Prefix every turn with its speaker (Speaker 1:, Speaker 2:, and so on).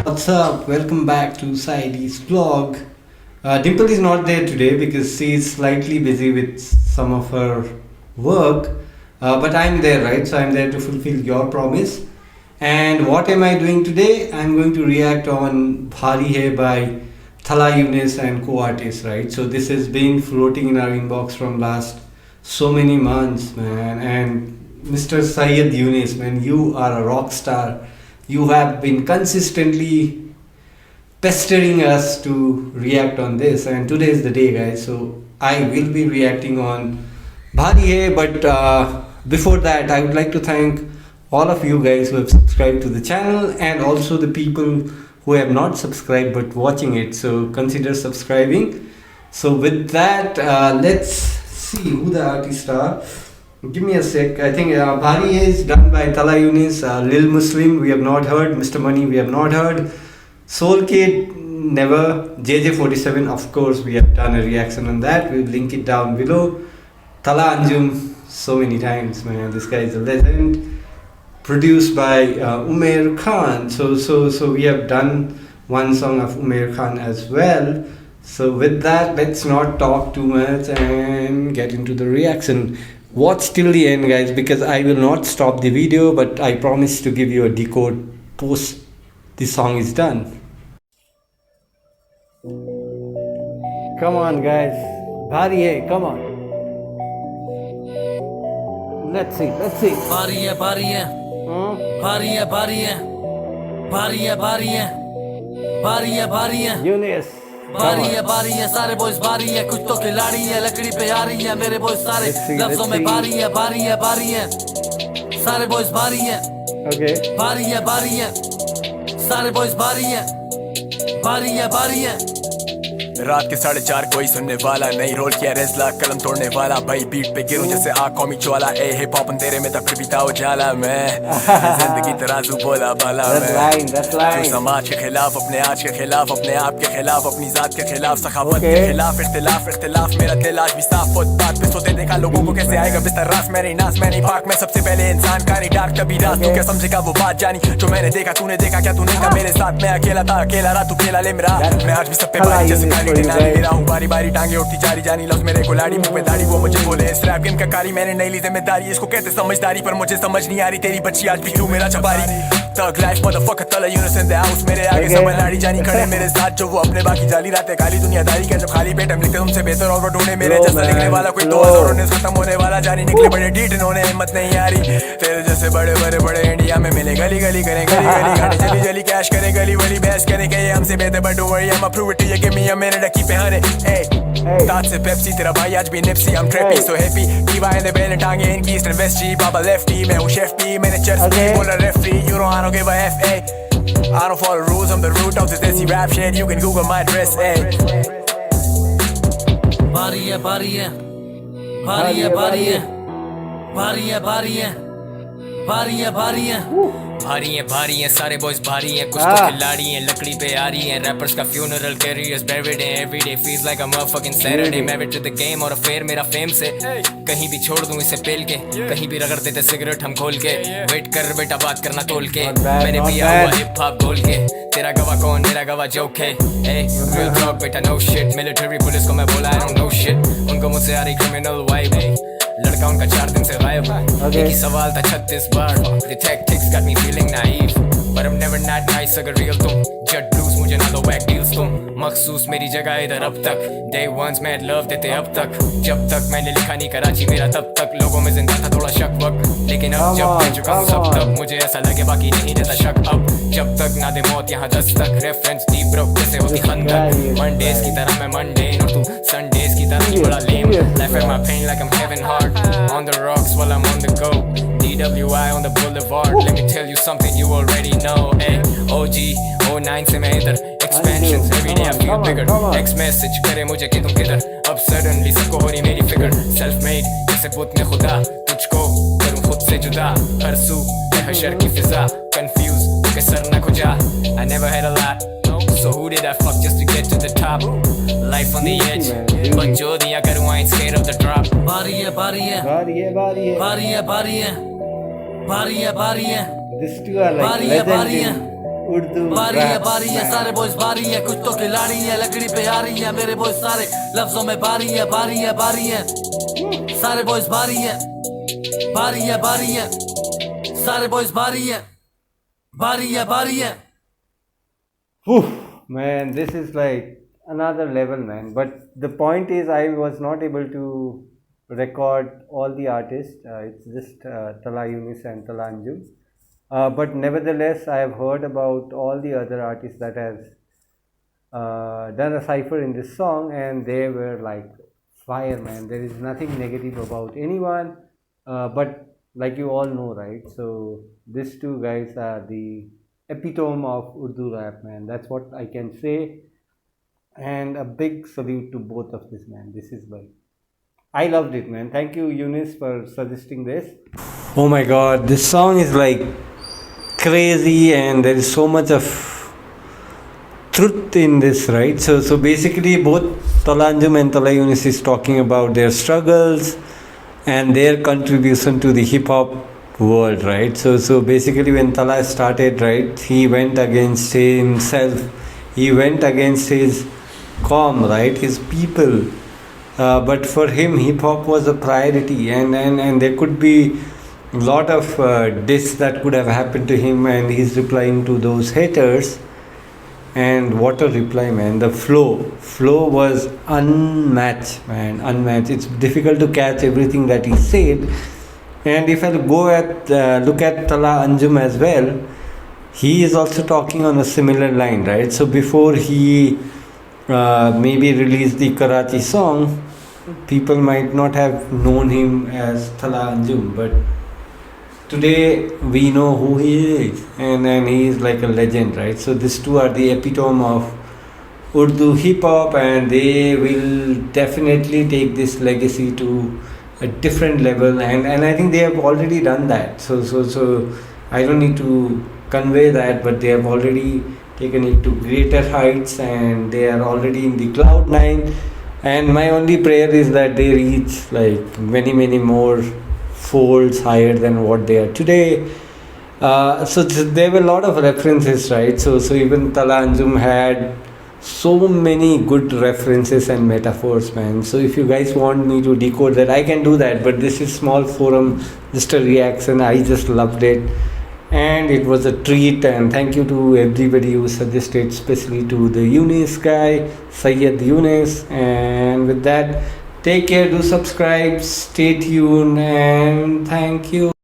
Speaker 1: What's up? Welcome back to Saidi's vlog. Dimple is not there today because she is slightly busy with some of her work. But I'm there, right? So I'm there to fulfill your promise. And what am I doing today? I'm going to react on Bhari Hai by Thala Yunus and co-artists, right? So this has been floating in our inbox from last so many months, man. And Mr. Syed Yunus, man, you are a rock star. You have been consistently pestering us to react on this, and today is the day, guys. So I will be reacting on Bhari Hai, but before that, I would like to thank all of you guys who have subscribed to the channel and also the people who have not subscribed but watching it. So consider subscribing. So with that, let's see who the artists are. Give me a sec. I think Bhari Hai is done by Thala Yunus, Lil Muslim, we have not heard. Mr. Money, we have not heard. Soul Kid, never. JJ47, of course, we have done a reaction on that. We'll link it down below. Thala Anjum, so many times, man. This guy is a legend. Produced by Umair Khan. So we have done one song of Umair Khan as well. So with that, let's not talk too much and get into the reaction. Watch till the end, guys, because I will not stop the video, but I promise to give you a decode post the song is done. Come on, guys. Bhari Hai, come on. Let's see.
Speaker 2: Bhari Hai, Bhari Hai. Bhari Hai, Bhari Hai. Bhari Hai, Bhari Hai. Bhari Hai, Bhari Hai.
Speaker 1: Yunus.
Speaker 2: बारी है बारी है सारे boys बारी है कुछ तो खिलाड़ी है लकड़ी पे आ रही है मेरे बॉयज सारे लफ्जों में बारी है बारी है बारी है सारे बॉयज बारी है बारी है बारी है सारे बॉयज बारी है बारी है बारी है
Speaker 3: रात के 4:30 कोई सुनने वाला नहीं रोल किया रेजला कलम तोड़ने वाला भाई बीट पे गिरूं जैसे आग कॉमिक ज्वाला ए हिप हॉप तेरे में तब फिर भी ताओ जाला मैं जिंदगी तराजू बोला बाला मैं तू समाज के खिलाफ अपने आज के खिलाफ अपने आप के खिलाफ अपनी जात के खिलाफ सखावत के खिलाफ इख्तिलाफ मेरा दिल आज भी साफ फुटपाथ पे सोते देखा लोगों को कैसे आएगा बिस्तर रात मैं नहीं नाच मैं नहीं भाग मैं सबसे पहले इंसान का नहीं डार्क तभी रात तू क्या समझेगा वो बात जानी जो मैंने देखा तूने देखा क्या तू नहीं था मेरे साथ मैं अकेला था अकेला रहा तू खेला ले मेरा मैं आज भी सब पे भारी जैसे मेरा हूँ बारी बारी टांगे उठती जा रही जानी लफ्ज मेरे को लाड़ी मुंह पे दाढ़ी वो मुझे बोले इस रैप गेम का कारी मैंने नहीं ली जिम्मेदारी इसको कहते समझदारी पर मुझे समझ नहीं आ रही तेरी बच्ची आज भी क्यों मेरा छपारी Thug life motherfucker Thala Yunus in the house मेरे आगे समझ लाड़ी जानी खड़े मेरे साथ जो वो अपने बाकी जाली रातें काली दुनियादारी के जब खाली पेट हम लिखते तुमसे बेहतर और वो ढूंढे मेरे जैसा लिखने वाला कोई 2019 खत्म होने वाला जानी निकले बड़े डीट इन्होंने हिम्मत नहीं आ रही तेरे जैसे बड़े इंडिया में मिले गली करें गली गाड़ी जली कैश करें गली वली बहस करें कि ये हमसे बेहतर but don't worry I'm a prove it to you give me a minute to keep it honey Thoughts से पेप्सी तेरा भाई आज भी Nipsey I'm trippy so happy Diva in the bell टांगे इनकी ईस्ट एंड वेस्ट जी बाबा lefty मैं हूँ शेफ पी मैंने चर्च की बोला referee you know I don't give a F I don't follow rules I'm the root of this desi rap shit you can google my address
Speaker 2: बारी है बारी है बारी है बारी है बारी है बारी है बारी है बारी है भारी है सारे बॉयज भारी हैं कुछ तो खिलाड़ी हैं लकड़ी पे आ रही हैं रैपर्स का funeral carriers buried in every day feels like a motherfucking Saturday married to the game और अफेयर मेरा फेम से कहीं भी छोड़ दूं इसे पेल के कहीं भी रगड़ देते सिगरेट हम खोल के वेट कर बेटा बात करना तोल के मैंने पिया हुआ हिप हॉप गोल के तेरा गवा कौन मेरा गवा जोक है real talk बेटा no shit मिलिट्री पुलिस को मैं बोला I don't know shit उनको मुझसे आ रही क्रिमिनल वाइब लड़का उनका 4 दिन से गायब एक ही सवाल था 36 बार The tactics got me feeling naive But I'm never not nice अगर real तुम Jet blues मुझे ना दो whack deals तुम मखसूस मेरी जगह इधर अब तक Day ones mad love देते अब तक जब तक मैंने लिखा नहीं कराची मेरा तब तक लोगों में जिंदा था थोड़ा शक वक्त लेकिन अब जब कह चुका हूँ सब तक मुझे ऐसा लगे बाकी नहीं देता शक अब जब तक ना दे मौत यहाँ 10 तक रेफरेंस डीप ब्रो जैसे होती खंदक मंडेज की तरह मैं मंडेन और तू संडेज की तरह बड़ा लेम Life in my pain like I'm Kevin Hart On the rocks while I'm on the go DWI on the boulevard Let me tell you something you already know Ay, OG 09 से मैं इधर Expansions every day I feel bigger Text message करे मुझे कि तुम किधर अब suddenly सबको हो रही मेरी figure Self made जैसे बुत में खुदा तुझको करूँ खुद से जुदा हर सू हशर की फिजा Confused के सर न खुजा I never had a lot So who did I fuck just to get to the top? Life on the edge But जो दिया करूँ I ain't scared of the drop बारी है बारी है बारी है बारी है बारी है बारी है बारी है बारी है
Speaker 1: These two are like
Speaker 2: बारी है बारी है
Speaker 1: Urdu
Speaker 2: बारी है
Speaker 1: rap,
Speaker 2: बारी है
Speaker 1: man.
Speaker 2: सारे बॉयज बारी है कुछ तो खिलाड़ी है लकड़ी पे आ रही है मेरे बॉयज सारे लफ्जों में बारी है बारी है बारी है सारे बॉयज बारी है बारी है बारी है सारे बॉयज बारी है बारी है बारी है
Speaker 1: Whew, man, this is like another level, man. But the point is, I was not able to record all the artists. It's just Tala Yunis and Tala Anjum. But nevertheless, I have heard about all the other artists that has done a cipher in this song, and they were like fire, man. There is nothing negative about anyone. But like you all know, right? So these two guys are the epitome of Urdu rap, man. That's what I can say. And a big salute to both of this, man. This is like, I loved it, man. Thank you, Eunice, for suggesting this. Oh my god, this song is like crazy, and there is so much of truth in this, right? So basically, both Tala Anjum and Tala Yunis is talking about their struggles and their contribution to the hip hop world, right? So basically, when Tala started, right, he went against himself, he went against his right, his people. But for him, hip hop was a priority, and there could be a lot of diss that could have happened to him, and he's replying to those haters. And what a reply, man. The flow was unmatched, man, unmatched. It's difficult to catch everything that he said. And if I go at look at Tala Anjum as well, he is also talking on a similar line, right? So before he maybe released the Karachi song, people might not have known him as Tala Anjum, but today we know who he is, and he is like a legend, right? So these two are the epitome of Urdu hip hop, and they will definitely take this legacy to a different level, and I think they have already done that. So I don't need to convey that, but they have already taken it to greater heights, and they are already in the cloud nine. And my only prayer is that they reach like many more folds higher than what they are today. So there were a lot of references, right? So even Tala Anjum had so many good references and metaphors, man. So if you guys want me to decode that, I can do that, but this is small forum, just a reaction. I just loved it, and it was a treat. And thank you to everybody who suggested, especially to the Yunis guy, Sayyid Yunis. And with that, take care, do subscribe, stay tuned, and thank you.